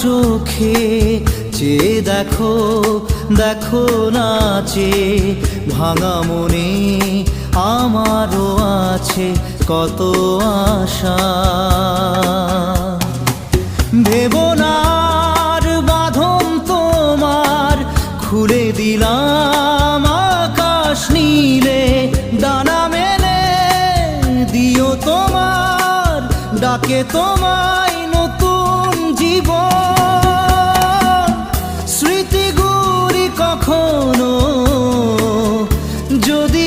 চোখে চেয়ে দেখো, দেখো নাচে ভাঙা মনে আমারও আছে কত আশা। ভেবনার বাঁধন তোমার খুলে দিলাম আকাশ নীলে, ডানা মেলে দিও তোমার ডাকে তোমায় নতুন জীবন। স্মৃতিগুলি কখনো যদি